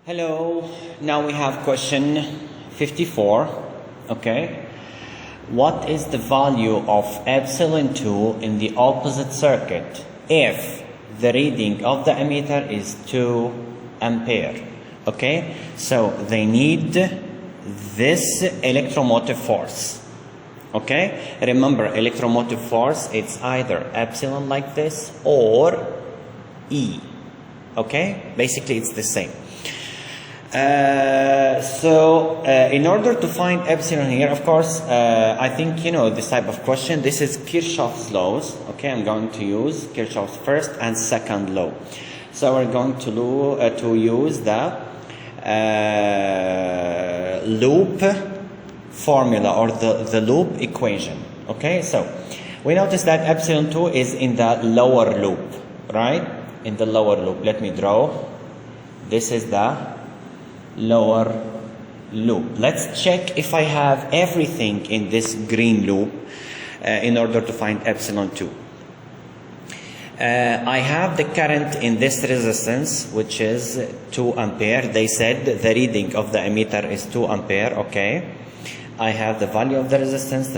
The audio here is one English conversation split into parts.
Hello, now we have question 54, okay. What is the value of epsilon 2 in the opposite circuit if the reading of the ammeter is 2 ampere, okay. So they need this electromotive force, okay. Remember, electromotive force, it's either epsilon like this or E, okay. Basically it's the same. In order to find epsilon here, of course, I think you know this type of question. This is Kirchhoff's laws. Okay, I'm going to use Kirchhoff's first and second law. So we're going to use the loop formula or the loop equation. Okay, so we notice that epsilon 2 is in the lower loop, right? In the lower loop. Let me draw. This is the lower loop. Let's check if I have everything in this green loop in order to find epsilon 2. I have the current in this resistance, which is 2 ampere. They said the reading of the ammeter is 2 ampere, okay. I have the value of the resistance,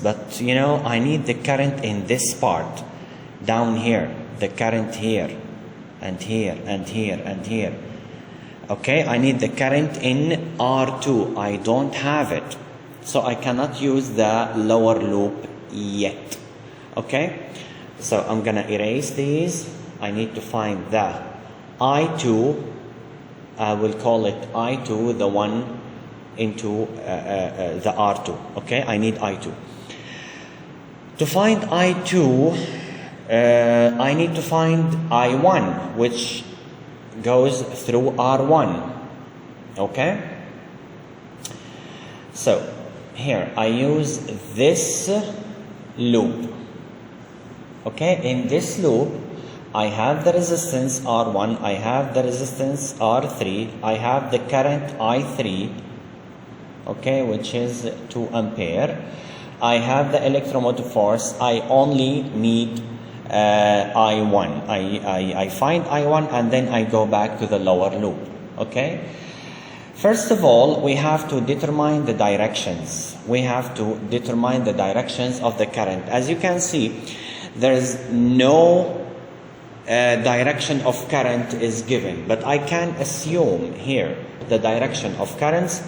but you know, I need the current in this part, down here, the current here, and here, and here, and here. Okay, I need the current in R2. I don't have it, so I cannot use the lower loop yet. Okay, so I'm gonna erase these. I need to find the I2. I will call it I2, the one into the R2. Okay, I need I2. To find I2, I need to find I1, which goes through R1, okay. So here I use this loop, okay. In this loop I have the resistance R1, I have the resistance R3, I have the current I3, okay, which is 2 ampere. I have the electromotive force. I only need I1. I find I1 and then I go back to the lower loop, okay. First of all, we have to determine the directions. We have to determine the directions of the current. As you can see, there is no direction of current is given, but I can assume here the direction of currents.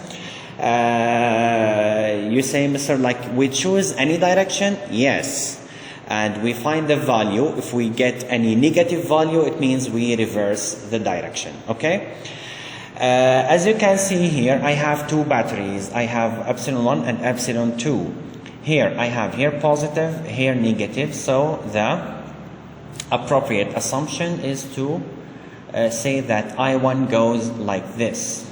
You say, Mr. like we choose any direction? Yes. And we find the value. If we get any negative value, it means we reverse the direction, okay. As you can see here, I have two batteries. I have epsilon 1 and epsilon 2. Here I have here positive, here negative. So the appropriate assumption is to say that I1 goes like this,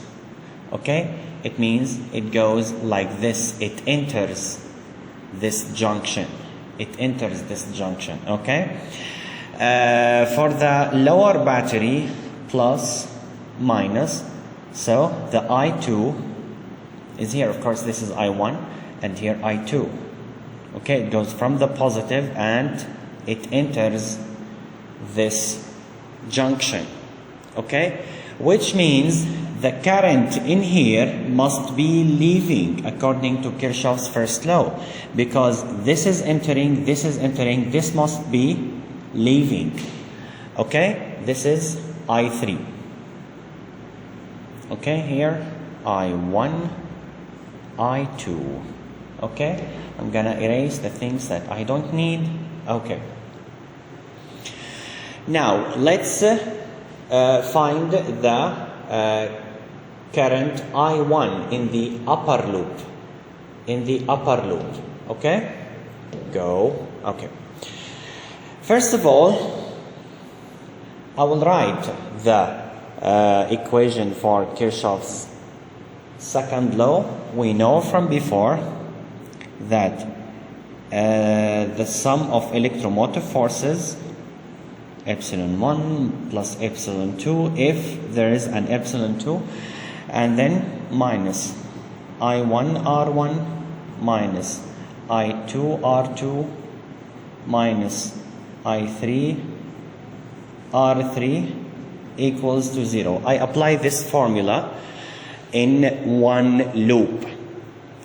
okay. It means it goes like this. It enters this junction. It enters this junction, okay. For the lower battery, plus, minus, so the I2 is here. Of course, this is I1, and here I2, okay. It goes from the positive and it enters this junction, okay, which means the current in here must be leaving according to Kirchhoff's first law, because this is entering, this must be leaving, okay. This is I3, okay. Here I1, I2, okay. I'm gonna erase the things that I don't need, okay. Now let's find the current I1 in the upper loop. Okay, go. Okay, first of all I will write the equation for Kirchhoff's second law. We know from before that the sum of electromotive forces, epsilon 1 plus epsilon 2, if there is an epsilon 2, and then minus I1 R1 minus I2 R2 minus I3 R3 equals to 0. I apply this formula in one loop.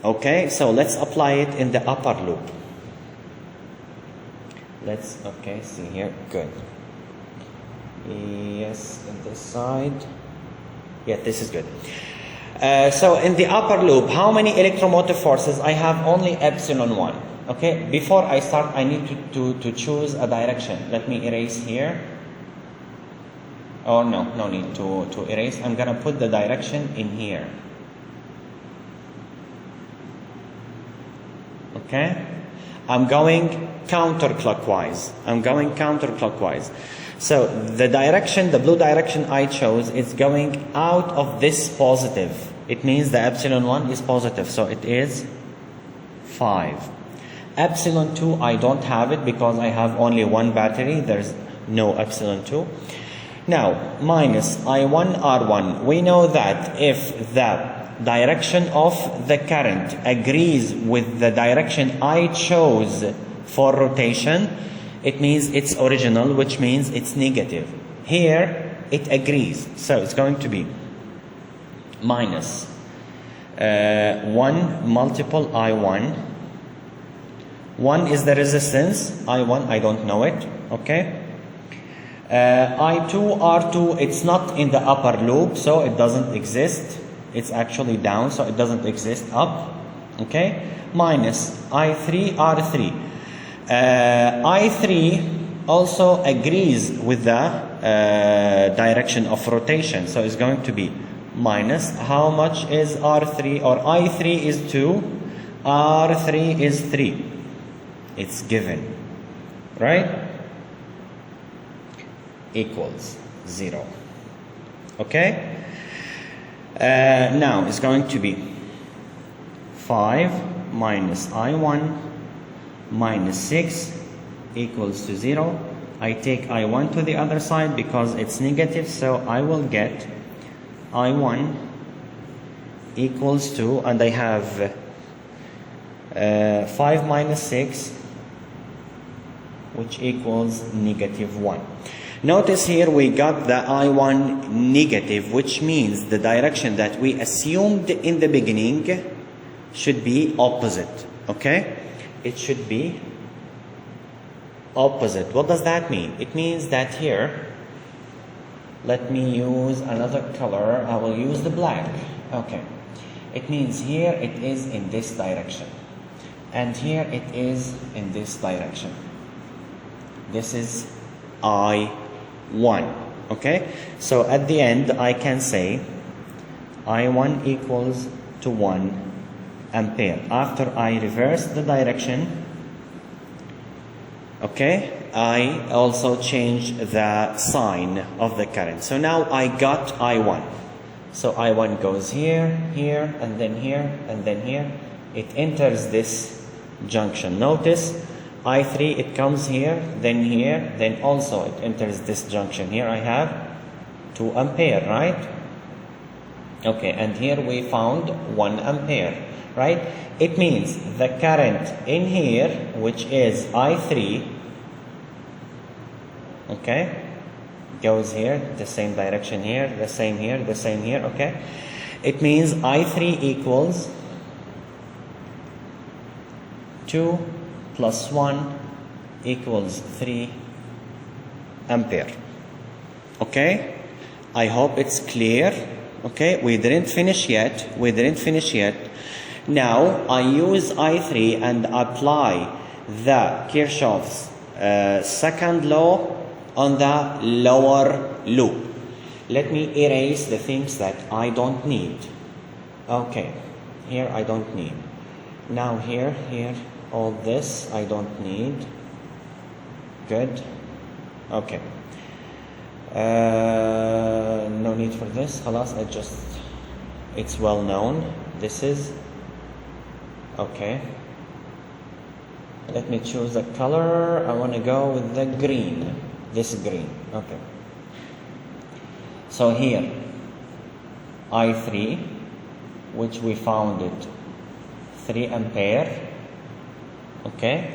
Okay, so let's apply it in the upper loop. Okay, see here, good. Yes, in this side. Yeah, this is good. So in the upper loop, how many electromotive forces? I have only epsilon 1. Okay, before I start, I need to choose a direction. Let me erase here. Oh, no need to erase. I'm going to put the direction in here. Okay? I'm going counterclockwise. So the direction, the blue direction I chose, is going out of this positive. It means the epsilon 1 is positive, so it is 5. Epsilon 2, I don't have it because I have only one battery. There's no epsilon 2. Now, minus I1 R1. We know that if the direction of the current agrees with the direction I chose for rotation, it means it's original, which means it's negative. Here, it agrees. So it's going to be minus 1 multiple I1. 1 is the resistance. I1, I don't know it. Okay. I2, R2, it's not in the upper loop, so it doesn't exist. It's actually down, so it doesn't exist up. Okay. Minus I3, R3. I3 also agrees with the direction of rotation, so it's going to be minus, how much is R3? Or I3 is 2, R3 is 3. It's given, right? Equals 0. Okay? Now it's going to be 5 minus I1 minus 6 equals to 0. I take I1 to the other side because it's negative, so I will get I1 equals to, and I have 5 minus 6, which equals negative 1. Notice here we got the I1 negative, which means the direction that we assumed in the beginning should be opposite. Okay? It should be opposite. What does that mean? It means that here, let me use another color. I will use the black. Okay. It means here it is in this direction. And here it is in this direction. This is I1. Okay? So at the end, I can say I1 equals to 1 ampere. After I reverse the direction, okay, I also change the sign of the current. So now I got I1. So I1 goes here, here, and then here, and then here. It enters this junction. Notice I3, it comes here, then also it enters this junction. Here I have 2 ampere, right? Okay, and here we found 1 ampere, right? It means the current in here, which is I3, okay, goes here, the same direction here, the same here, the same here, okay? It means I3 equals 2 plus 1 equals 3 ampere. Okay? I hope it's clear. Okay? We didn't finish yet. Now, I use I3 and apply the Kirchhoff's second law on the lower loop. Let me erase the things that I don't need. Okay. Here I don't need. Now here, all this I don't need. Good. Okay. No need for this. Khalas, it's well known. This is okay. Let me choose a color. I want to go with the green. This green. Okay. So here I3, which we found it 3 ampere. Okay,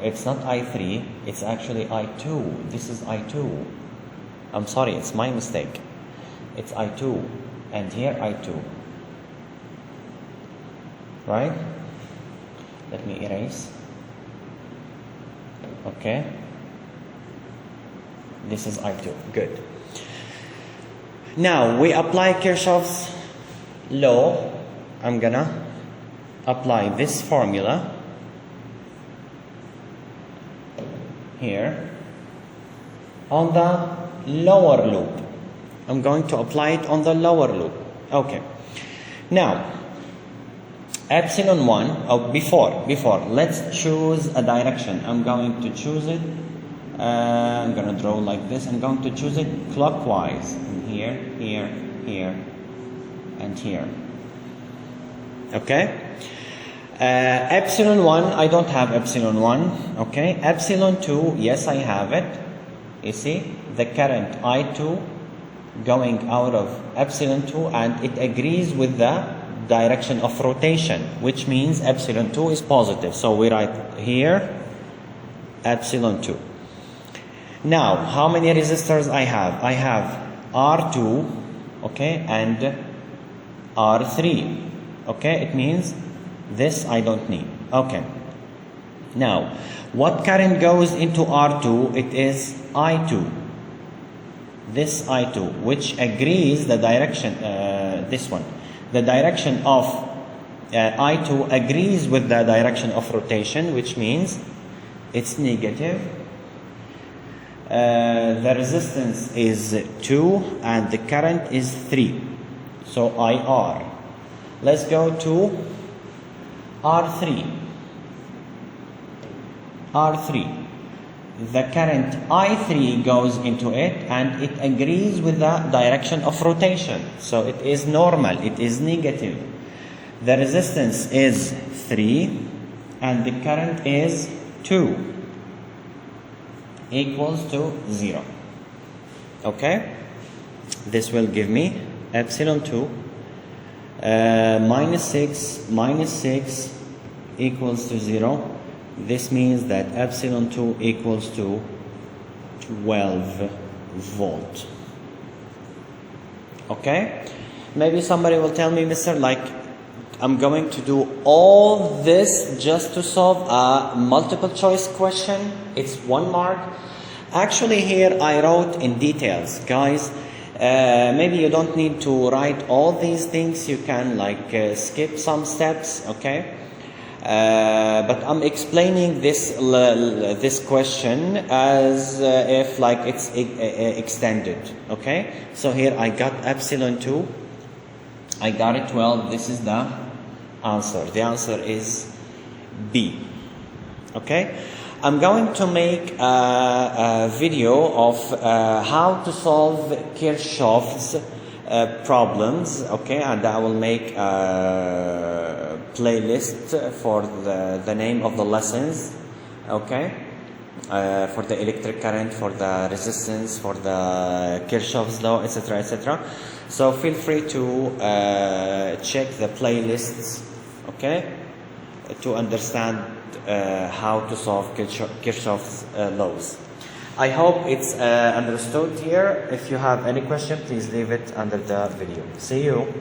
it's not I3, it's actually I2. This is I2. I'm sorry, it's my mistake. It's I2 and here I2. Right? Let me erase. Okay. This is I2. Good. Now we apply Kirchhoff's law. I'm gonna apply this formula here on the lower loop. I'm going to apply it on the lower loop. Okay. Now, epsilon 1, before, let's choose a direction. I'm going to choose it. I'm going to draw like this. I'm going to choose it clockwise. Here, here, here, and here. Okay? Epsilon 1, I don't have epsilon 1. Okay? Epsilon 2, yes, I have it. You see? The current I2 going out of epsilon 2, and it agrees with the direction of rotation, which means epsilon 2 is positive. So we write here epsilon 2. Now, how many resistors I have? I have R2, okay, and R3. Okay, it means this I don't need. Okay. Now, what current goes into R2? It is I2. This I2, which agrees the direction, this one. The direction of I2 agrees with the direction of rotation, which means it's negative. The resistance is 2 and the current is 3. So IR. Let's go to R3. R3. The current I3 goes into it and it agrees with the direction of rotation. So it is normal, it is negative. The resistance is 3 and the current is 2 equals to 0. Okay? This will give me epsilon 2 minus 6 equals to 0. This means that epsilon 2 equals to 12 volt. Okay? Maybe somebody will tell me, Mr. Like, I'm going to do all this just to solve a multiple choice question. It's 1 mark. Actually, here I wrote in details, guys. Maybe you don't need to write all these things. You can skip some steps, okay? But I'm explaining this question as if it's extended, okay? So here I got epsilon 2. I got it 12. This is the answer. The answer is B. Okay? I'm going to make a video of how to solve Kirchhoff's problems, okay? And I will make a playlist for the name of the lessons, okay? For the electric current, for the resistance, for the Kirchhoff's law, etc., etc. So feel free to check the playlists, okay, to understand how to solve Kirchhoff's laws. I hope it's understood here. If you have any question, please leave it under the video. See you.